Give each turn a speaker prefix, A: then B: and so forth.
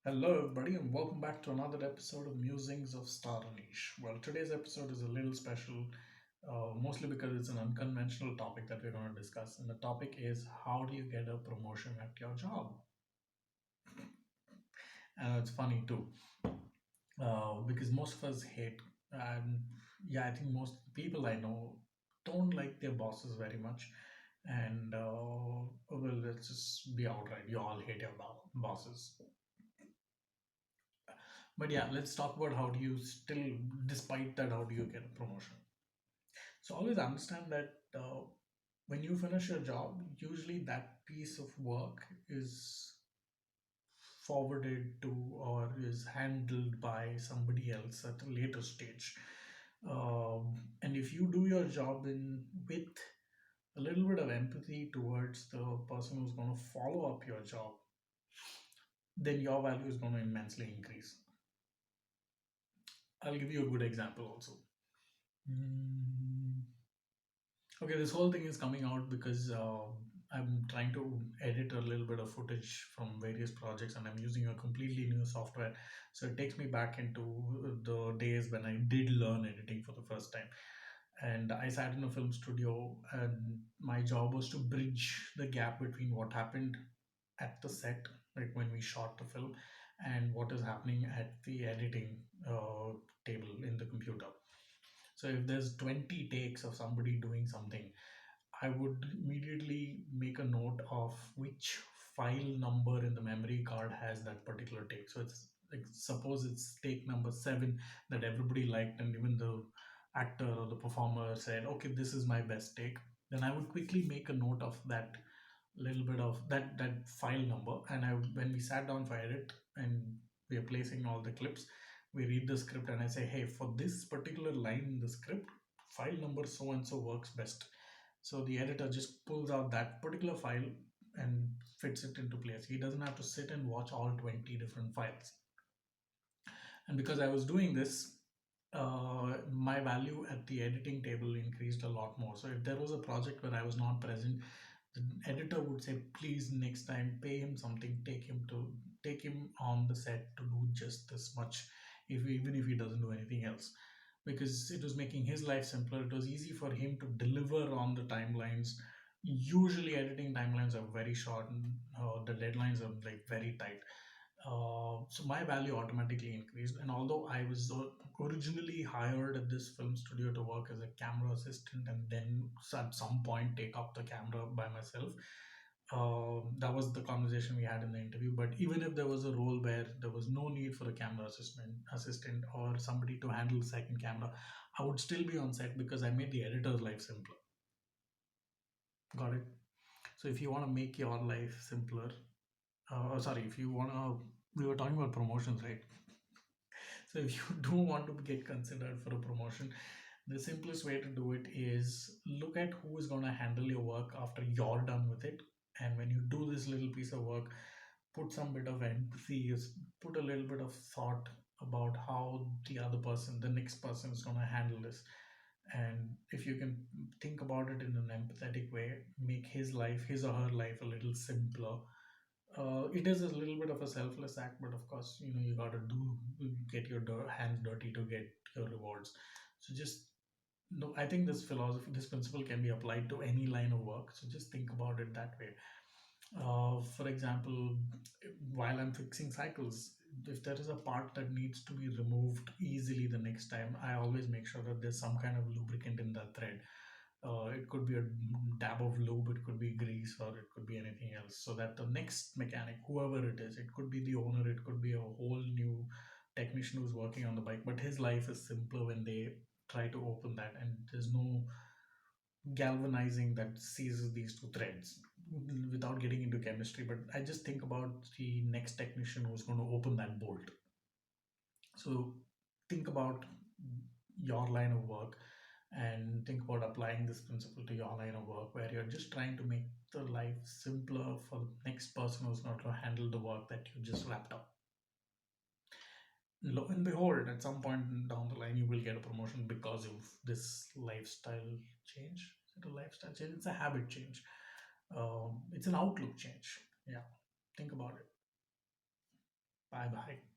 A: Hello, everybody, and welcome back to another episode of Musings of Star Anish. Well, today's episode is a little special, mostly because it's an unconventional topic that we're going to discuss. And the topic is how do you get a promotion at your job? And it's funny too, because most of us hate, and yeah, I think most people I know don't like their bosses very much. And well, let's just be outright. You all hate your bosses. But yeah, let's talk about how do you still, despite that, how do you get a promotion? So always understand that when you finish your job, usually that piece of work is forwarded to or is handled by somebody else at a later stage. And if you do your job in with a little bit of empathy towards the person who's going to follow up your job, then your value is going to immensely increase. I'll give you a good example also. Mm, Okay, this whole thing is coming out because I'm trying to edit a little bit of footage from various projects and I'm using a completely new software. So it takes me back into the days when I did learn editing for the first time. And I sat in a film studio, and my job was to bridge the gap between what happened at the set, like when we shot the film, and what is happening at the editing table in the computer. So if there's 20 takes of somebody doing something, I would immediately make a note of which file number in the memory card has that particular take. So it's like suppose it's take number 7 that everybody liked, and even the actor or the performer said, "Okay, this is my best take." Then I would quickly make a note of that little bit of that file number, and I when we sat down for edit and we are placing all the clips, we read the script and I say, "Hey, for this particular line in the script, file number so and so works best." So the editor just pulls out that particular file and fits it into place. He doesn't have to sit and watch all 20 different files. And because I was doing this, my value at the editing table increased a lot more. So if there was a project where I was not present, the editor would say, "Please, next time, pay him something. Take him on the set to do just this much, if even if he doesn't do anything else." Because it was making his life simpler. It was easy for him to deliver on the timelines. Usually, editing timelines are very short, and the deadlines are like very tight. So my value automatically increased. And although I was originally hired at this film studio to work as a camera assistant and then at some point take up the camera by myself, that was the conversation we had in the interview. But even if there was a role where there was no need for a camera assistant or somebody to handle the second camera, I would still be on set because I made the editor's life simpler. Got it? So if you want to make your life simpler, sorry, if you want to, we were talking about promotions, right? So if you do want to get considered for a promotion, the simplest way to do it is look at who is going to handle your work after you're done with it. And when you do this little piece of work, put some bit of empathy, put a little bit of thought about how the other person, the next person, is going to handle this. And if you can think about it in an empathetic way, make his life, his or her life, a little simpler. It is a little bit of a selfless act, but of course, you got to do get your hands dirty to get your rewards. So just no, I think this philosophy, this principle can be applied to any line of work. So just think about it that way. For example, while I'm fixing cycles, if there is a part that needs to be removed easily the next time, I always make sure that there's some kind of lubricant in that thread. It could be a dab of lube, it could be grease, or it could be anything else. So that the next mechanic, whoever it is, it could be the owner, it could be a whole new technician who's working on the bike, but his life is simpler when they try to open that, and there's no galvanizing that seizes these two threads without getting into chemistry. But I just think about the next technician who's going to open that bolt. So think about your line of work and think about applying this principle to your line of work where you're just trying to make the life simpler for the next person who's going to handle the work that you just wrapped up. Lo and behold, at some point down the line, you will get a promotion because of this lifestyle change. Is it a lifestyle change? It's a habit change. It's an outlook change. Yeah, think about it. Bye bye.